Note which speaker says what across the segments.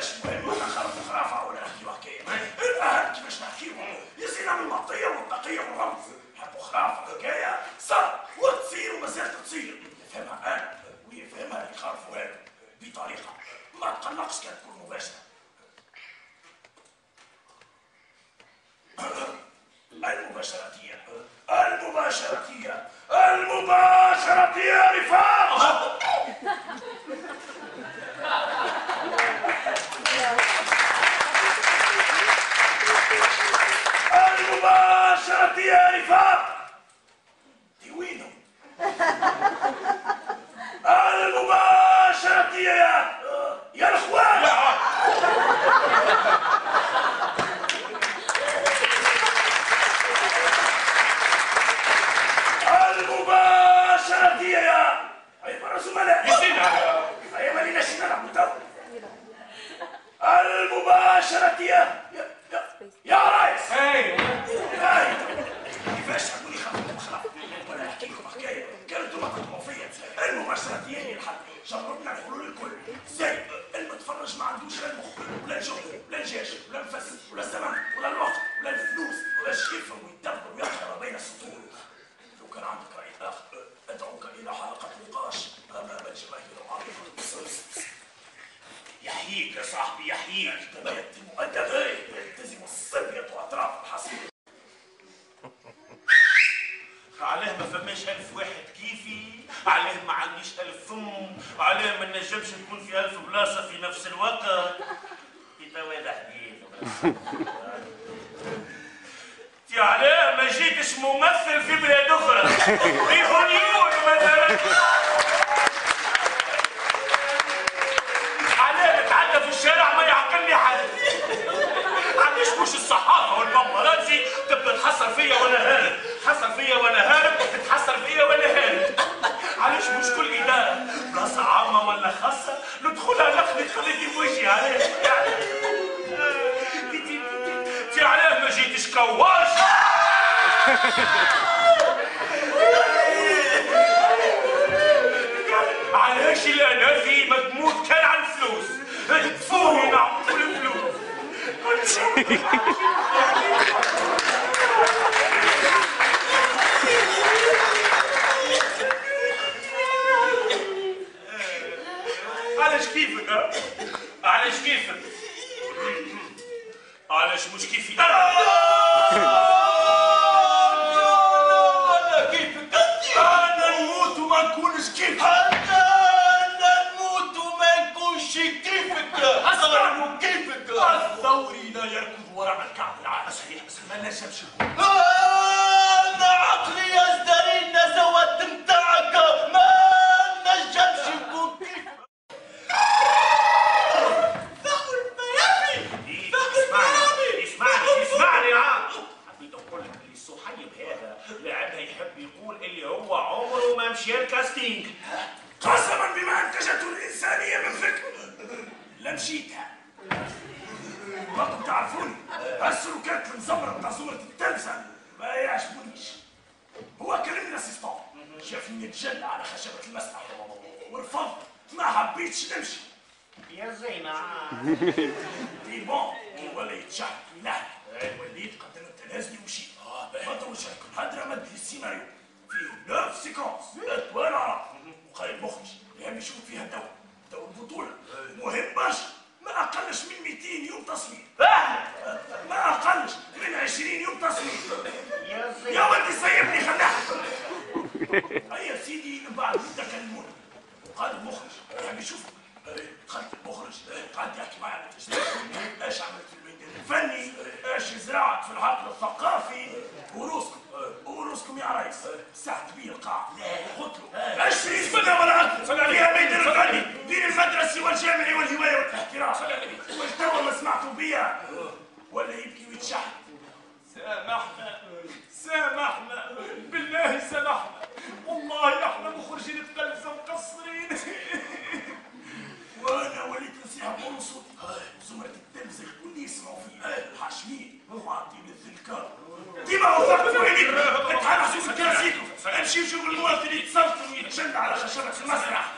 Speaker 1: مش مهم ولا خرف خرافه ولا نحكيو حكايه، الاهم كيفاش نحكيوهم يزينا من المنطقيه والتقيه والرمز، نحبوا خرافه حكايه صار وتصير ومازالت تصير، نفهمها انا ويفهمها اللي خرفوا هذا بطريقه ما تقلقش كان تكون مباشره. المباشرة رفاق. المباشرة يا رفاق. دي وينهم؟ المباشرة يا الأخوان. المباشرة يا أيها الزملاء. أيها مالينا شي نلعبوا تو. المباشرة يا ريس. هاي كيفاش تقولي خلطوا خلاص ولا نحكي لكم حكايه كانت تقطعوا فيا. المباشرة هي الحل. جربنا الحلول الكل زي المتفرج ما عندوش لا المخ ولا الجو ولا الجيش ولا النفس ولا الزمن ولا الوقت ولا الفلوس ولا يفهم ويدبر ويقرا بين السطور. لو كان عندك راي اخر ادعوك الى حلقه نقاش امام الجماهير العريضه. يحييك يا صاحبي يحييك. تبيت مؤدب يلتزم الصبية واطراف الحصير.
Speaker 2: عليه ما فماش 1000 واحد كيفي، عليه ما عنديش 1000 فم، عليه ما نجمش نكون في 1000 بلاصه في نفس الوقت. يتواضع حديث. يا علاه ما جيتش ممثل في بلاد اخرى في هوليوود مثلا. علاه نتعدى في الشارع ما يعقلني حد. علاش مش الصحافه والباباراتزي تبدا تحصر فيا وانا هارب، تحصر فيا وانا هارب، تتحصر فيا وانا هارب. علاش مش كل اداره بلاصه عامه ولا خاصه ندخلها نخلي خليتي بوجهي. علاش انت علاه ما جيتش كواش؟ علاش انا في مدموت كان على الفلوس؟ تفوني نعطوا الفلوس. علاش كيفك؟ علاش كيفك؟ علاش مش كيفي انا؟ كيفك؟ انا نموت وما نكونش كيفك. انا نموت وما نكونش كيفك. اصلا كيفك؟ الثوري لا يركض وراء الكعب العالي. صحيح بس ما نجمش نكون. انا عقلي يزدري النزوات متاعك ما نجمش نكون كيفك. اسمعني حبيت اقول لك اللي الصحيب هذا لاعبها يحب يقول اللي هو عمره ما مشى الكاستينج.
Speaker 1: قسما بما انتجته الانسانيه من فكر لمشيتها. انتم تعرفوني السلوكات المزمره بتاع زمره التلفزه ما يعجبونيش. هو كلمني الاسيستون شافني نتجلى على خشبه المسرح ورفضت ما حبيتش نمشي.
Speaker 2: يا زينة
Speaker 1: دي بون ولا يتشحن يلحق وليت قدم التنازلي ومشيت. ما طولش عليكم هدرة مد لي السيناريو فيه 9 سيكونس اتوان عرب وقايد مخرج يهم يشوف فيها دور البطولة مهم برشا. ما أقلش من 200 يوم تصوير. ما أقلش من 20 يوم تصوير. يا ولدي سيبني خليها. هيا سيدي من بعد مدة كلموني وقال المخرج يهم يشوف. دخلت المخرج قعد يحكي معي على التسجيل ايش عملت في الميدان الفني ايش زرعت في العقل الثقافي وروسكم يا ريس. ساعة كبير القاعة قلت له 20 سنة ولا فيها ميدان الفني بين المدرسي والجامعي والهواية والاحتراف والتوا ما سمعتوا بيا ولا يبكي ويتشحن.
Speaker 2: سامحنا بالله سامحنا والله احنا مخرجين التلفزة مقصرين.
Speaker 1: وانا وليت نسيها بقول صوتي وزمرة التلفزة الكل يسمعوا فيا حاشمين وعاطين الذكر ديما وثقت وعينيك اتحرك شوف الكراسيكم امشي وشوف الممثل يتصرف ويتجلى على خشبة المسرح.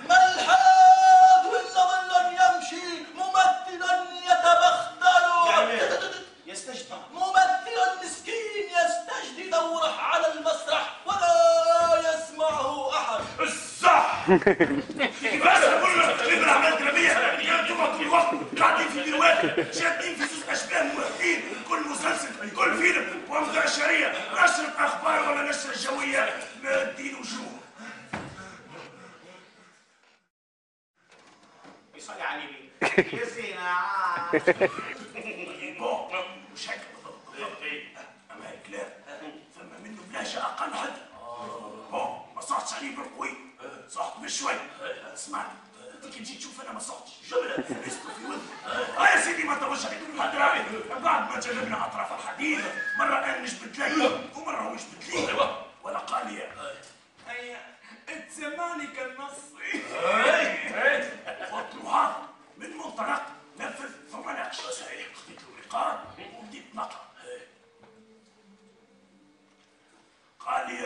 Speaker 3: ما الحاد ولا ظل يمشي
Speaker 1: بس اقول لك في الاعمال الدراميه انتم طول الوقت قاعدين في بيروات شادين في زوج اشباه ممثلين، كل مسلسل كل فيلم ومذيع شهريه نشره اخبار ولا نشره جويه مادين وجوه.
Speaker 2: يصلي على النبي يا زينة.
Speaker 1: بون مش هيك بالضبط. اما هيك لا فما منه بلاش اقل حد. بون ما صحتش عليه بالقوي، صحت بشوي. اسمعني انت كي تجي تشوف انا ما صحتش جمله لست في وذني. يا سيدي ما توجه لي الحضرابي بعد ما جربنا اطراف الحديد، مره انا نجبد لي ومره هو يجبد لي ولا قال لي
Speaker 2: الزماني كالنصي.
Speaker 1: قلت له هذا من منطلق نفذ ثم ناقش. صحيح خديت له لقاء وبديت نقرا. قال لي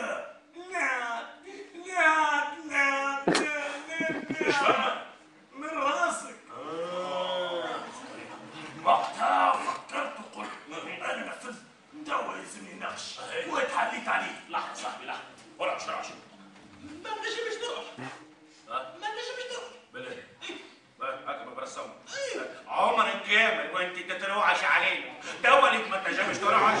Speaker 2: لا لا لا لا من راسك.
Speaker 1: وقتها فكرت وقلت انا نفذت توا يلزمني نقش وتحليت عليه.
Speaker 3: لحظة صاحبي لحظة، ولا مش راح
Speaker 2: ما نجمش نروح. ما نجمش نروح.
Speaker 3: بالله هكا برسم عمر كامل وانت تتروعش علينا دولك ما تنجمش تروعش.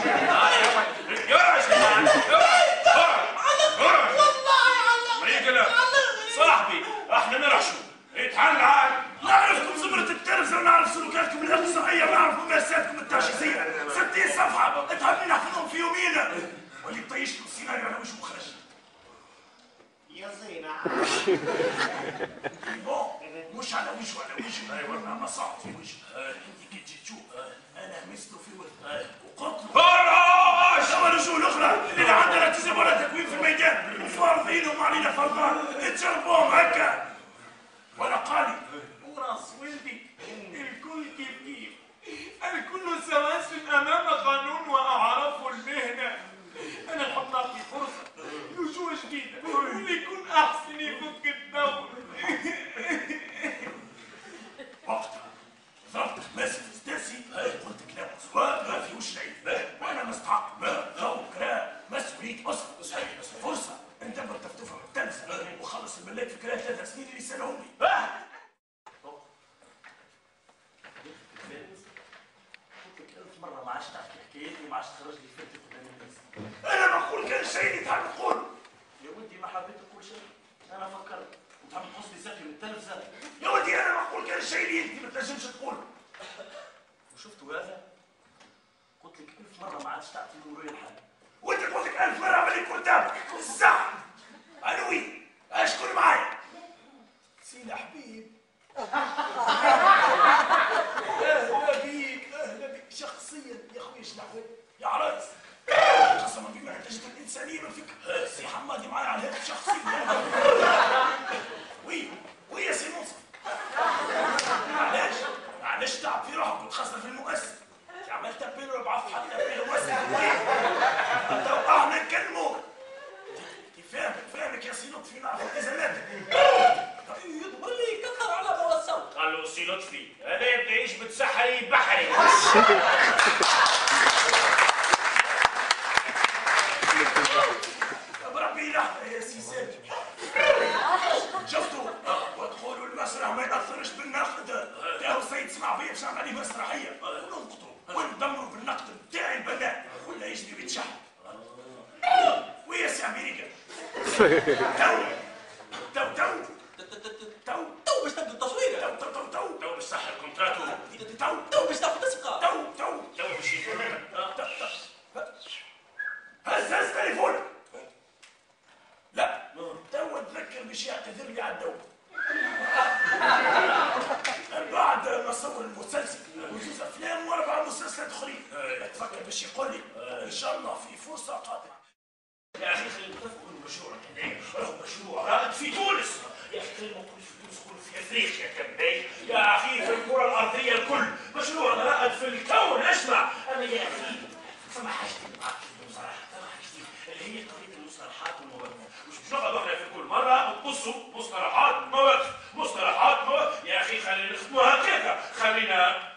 Speaker 3: صاحبي احنا نرحشوا اتحل عاد.
Speaker 1: نعرفكم زمرة التلفزة ونعرف سلوكاتكم الاقتصادية ونعرف ممارساتكم التعجيزية. 60 صفحة تحبني نحفظهم في يومينا واللي طيش له السيناريو على وجهه مخرج.
Speaker 2: يا زينة.
Speaker 1: بون مش على وجهه على وجهه ايوه ما صعب في وجهه. انت كي تجي تشوف انا مسته في وجهه وقلت له
Speaker 3: فراش
Speaker 1: توا الوجوه الاخرى اللي عندنا التزام ولا تكوين في الميدان وفارضينهم علينا فرضان تشربوهم هكا. ولا قالي
Speaker 2: وراس ولدي الكل كيف كيف، الكل سواسل امام قانون واعراف المهنه. انا نحب نعطي فرصه لوجوه جديده واللي يكون احسن يفك الدور.
Speaker 1: وقتها ضربت ماسك ستاسي قلت كلام سواء ما فيهوش العيب وانا مستحق جو كلام مسؤوليه اسره. صحيح فرصه ندبر تفتوفه من التلفزه وخلص الملاك في خلال 3 سنين اللي سالهم لي. قلت لك 1000 مره ما عادش تحكي حكايتي وما عادش تخرج لي فكره قدام الناس. انا نقول كان شيء اللي تحب تقول. يا ودي ما حبيت نقول شيء، انا فكرت وتحب تقص لي ساكن من التلفزه. يا ودي انا نقول كان شيء اللي انت ما تنجمش تقوله. وشفتوا هذا؟ قلت لك 1000 مره ما عادش تعطي نوريه الحل. وانت قلت لك 1000 مره عملي قدامك صح. انا وين؟ اشكون معايا؟ سيدي حبيب. اهلا بيك اهلا بيك شخصيا يا خويا شنحوي يا عراس. قسما بالله انت جبت الانسانيه من فكره. سي حمادي معايا على هيك شخصيا. وي يا سي منصف. معلش تعب في روحك وتخسر في المؤسسه. عملت بينه وبعث حتى بينه واسع. احنا نكلموك. فاهمك يا سي لطفي نعرف الازمات.
Speaker 2: يظهر لي كثر على موسوس.
Speaker 3: قال له سي لطفي انا يبدا يجبد سحري بحري.
Speaker 1: بربي لحظه يا سي سامي. شفتوا وادخلوا المسرح ما ياثرش بالنقد. يا سيد اسمع فيا باش نعمل عليه مسرحيه وننقطوا وندمروا بالنقد بتاعي البنات ولا يجري بيتشحن. ويا سي امريكا
Speaker 2: تو باش تبدا التصوير.
Speaker 3: تو باش صح الكونتراتو.
Speaker 2: تو باش تاخذ تسقى.
Speaker 3: تو باش يفهمنا.
Speaker 1: هز تليفونك. لا تو تذكر باش يعتذر لي على الدولة. بعد ما صور المسلسل وزوز افلام و4 مسلسلات اخرين تفكر باش يقول لي ان شاء الله في فرصه قادمه.
Speaker 3: يا اخي خلينا نتفقوا المشروع كذا راهو مشروع رائد في تونس. يا اخي خلينا نقول في تونس نقول في افريقيا كذا. يا اخي في الكره الارضيه الكل مشروع رائد في الكون. اسمع انا يا اخي فما حاجتي معاك بصراحه فما حاجتي اللي هي قضيه المصطلحات والمواقف. مش نقعد احنا في كل مره نقصوا مصطلحات مواقف مصطلحات مواقف. يا اخي خلينا نخدموها هكاك. خلينا